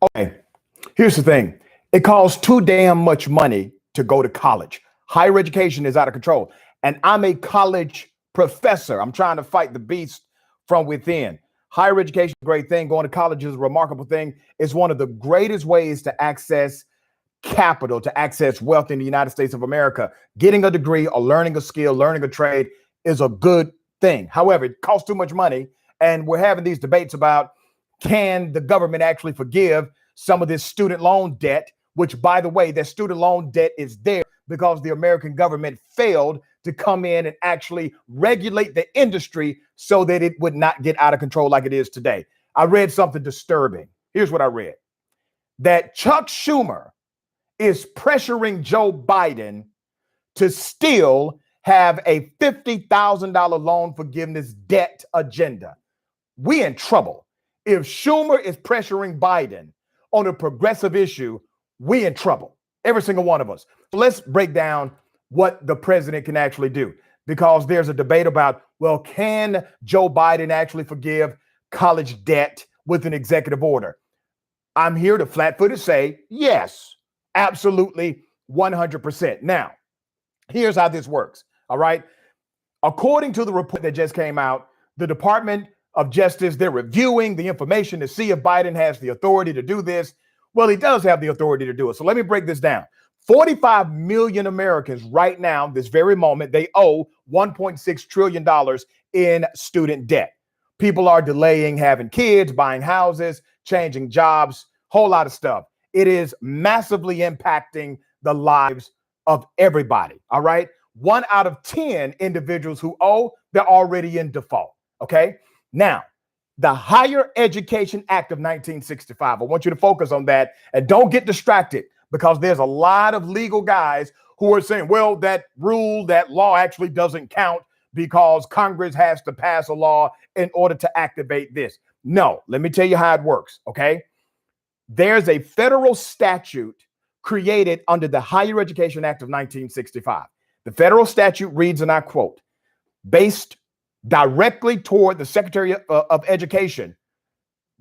Okay, here's the thing. It costs too damn much money to go to college. Higher education is out of control. And I'm a college professor. I'm trying to fight the beast from within. Higher education is a great thing. Going to college is a remarkable thing. It's one of the greatest ways to access capital, to access wealth in the United States of America. Getting a degree or learning a skill, learning a trade is a good thing. However, it costs too much money. And we're having these debates about, can the government actually forgive some of this student loan debt, which, by the way, that student loan debt is there because the American government failed to come in and actually regulate the industry so that it would not get out of control like it is today. I read something disturbing. Here's what I read. That Chuck Schumer is pressuring Joe Biden to still have a $50,000 loan forgiveness debt agenda. We in trouble. If Schumer is pressuring Biden on a progressive issue, we in trouble. Every single one of us. So let's break down what the president can actually do, because there's a debate about, well, can Joe Biden actually forgive college debt with an executive order? I'm here to flat-footed say, yes, absolutely, 100%. Now, here's how this works, all right? According to the report that just came out, the Department of Justice, they're reviewing the information to see if Biden has the authority to do this. Well, he does have the authority to do it. So let me break this down. 45 million Americans right now, this very moment, they owe $1.6 trillion in student debt. People are delaying having kids, buying houses, changing jobs, whole lot of stuff. It is massively impacting the lives of everybody. All right. 1 out of 10 individuals who owe, they're already in default. Okay. Now, the Higher Education Act of 1965, I want you to focus on that and don't get distracted, because there's a lot of legal guys who are saying, well, that rule, that law actually doesn't count because Congress has to pass a law in order to activate this. No, let me tell you how it works, okay? There's a federal statute created under the Higher Education Act of 1965. The federal statute reads, and I quote, based directly toward the Secretary of Education,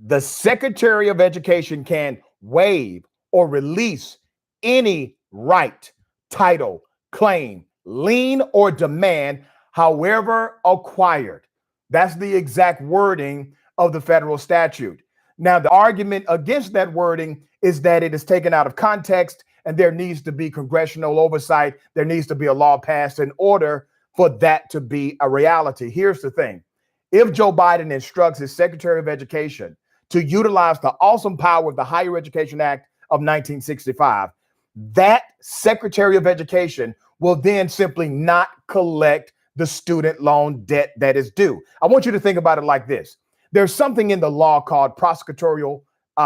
the Secretary of Education can waive or release any right, title, claim, lien, or demand, however acquired. That's the exact wording of the federal statute. Now, the argument against that wording is that it is taken out of context and there needs to be congressional oversight. There needs to be a law passed in order for that to be a reality. Here's the thing. If Joe Biden instructs his Secretary of Education to utilize the awesome power of the Higher Education Act of 1965, that Secretary of Education will then simply not collect the student loan debt that is due. I want you to think about it like this. There's something in the law called prosecutorial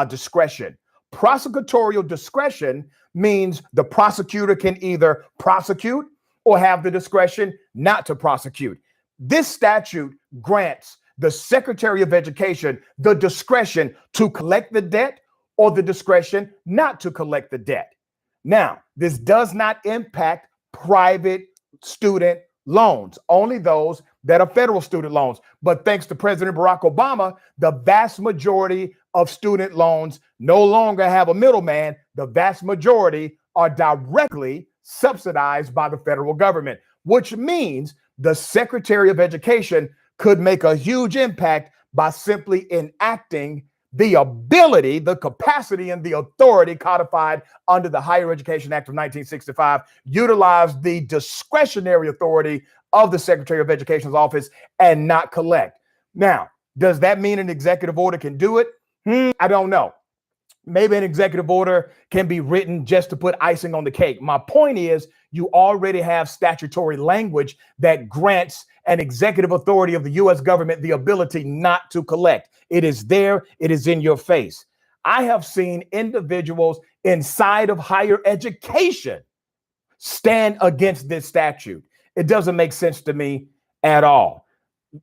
discretion. Prosecutorial discretion means the prosecutor can either prosecute or have the discretion not to prosecute. This statute grants the Secretary of Education the discretion to collect the debt or the discretion not to collect the debt. Now, this does not impact private student loans, only those that are federal student loans. But thanks to President Barack Obama, the vast majority of student loans no longer have a middleman. The vast majority are directly subsidized by the federal government, which means the Secretary of Education could make a huge impact by simply enacting the ability, the capacity, and the authority codified under the Higher Education Act of 1965, utilize the discretionary authority of the Secretary of Education's office and not collect. Now, does that mean an executive order can do it? I don't know. Maybe an executive order can be written just to put icing on the cake. My point is, you already have statutory language that grants an executive authority of the U.S. government the ability not to collect. It is there. It is in your face. I have seen individuals inside of higher education stand against this statute. It doesn't make sense to me at all.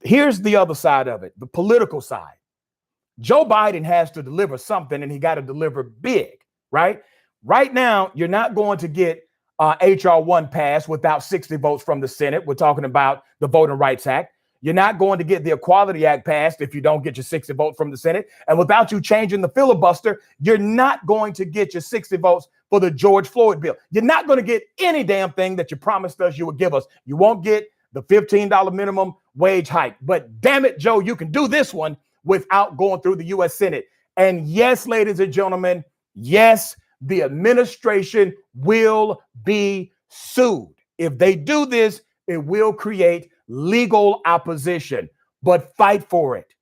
Here's the other side of it, the political side. Joe Biden has to deliver something, and he got to deliver big, right? Right now, you're not going to get H.R. 1 passed without 60 votes from the Senate. We're talking about the Voting Rights Act. You're not going to get the Equality Act passed if you don't get your 60 votes from the Senate. And without you changing the filibuster, you're not going to get your 60 votes for the George Floyd bill. You're not going to get any damn thing that you promised us you would give us. You won't get the $15 minimum wage hike. But damn it, Joe, you can do this one without going through the U.S. Senate. And yes, ladies and gentlemen, yes, the administration will be sued. If they do this, it will create legal opposition, but fight for it.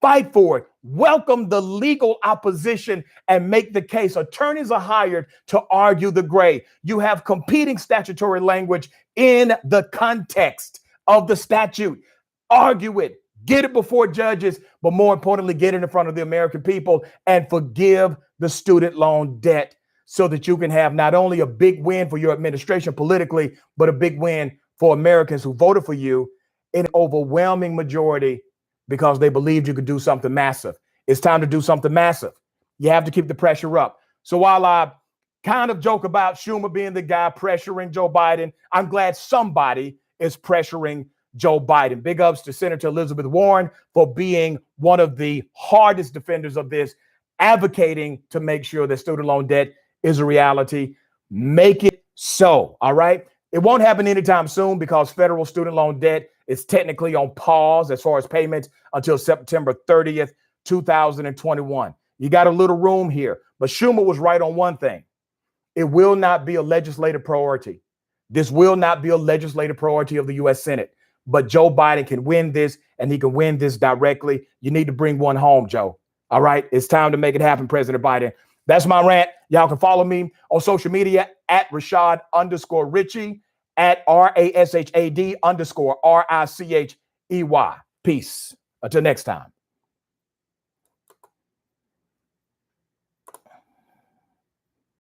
Fight for it. Welcome the legal opposition and make the case. Attorneys are hired to argue the gray. You have competing statutory language in the context of the statute. Argue it. Get it before judges, but more importantly, get it in front of the American people and forgive the student loan debt so that you can have not only a big win for your administration politically, but a big win for Americans who voted for you in an overwhelming majority because they believed you could do something massive. It's time to do something massive. You have to keep the pressure up. So while I kind of joke about Schumer being the guy pressuring Joe Biden, I'm glad somebody is pressuring Joe Biden. Big ups to Senator Elizabeth Warren for being one of the hardest defenders of this, advocating to make sure that student loan debt is a reality. Make it so, all right? It won't happen anytime soon because federal student loan debt is technically on pause as far as payments until September 30th, 2021. You got a little room here, but Schumer was right on one thing. It will not be a legislative priority. This will not be a legislative priority of the U.S. Senate. But Joe Biden can win this, and he can win this directly. You need to bring one home, Joe. All right? It's time to make it happen, President Biden. That's my rant. Y'all can follow me on social media at Rashad_Richey, at RASHAD_RICHEY. Peace. Until next time.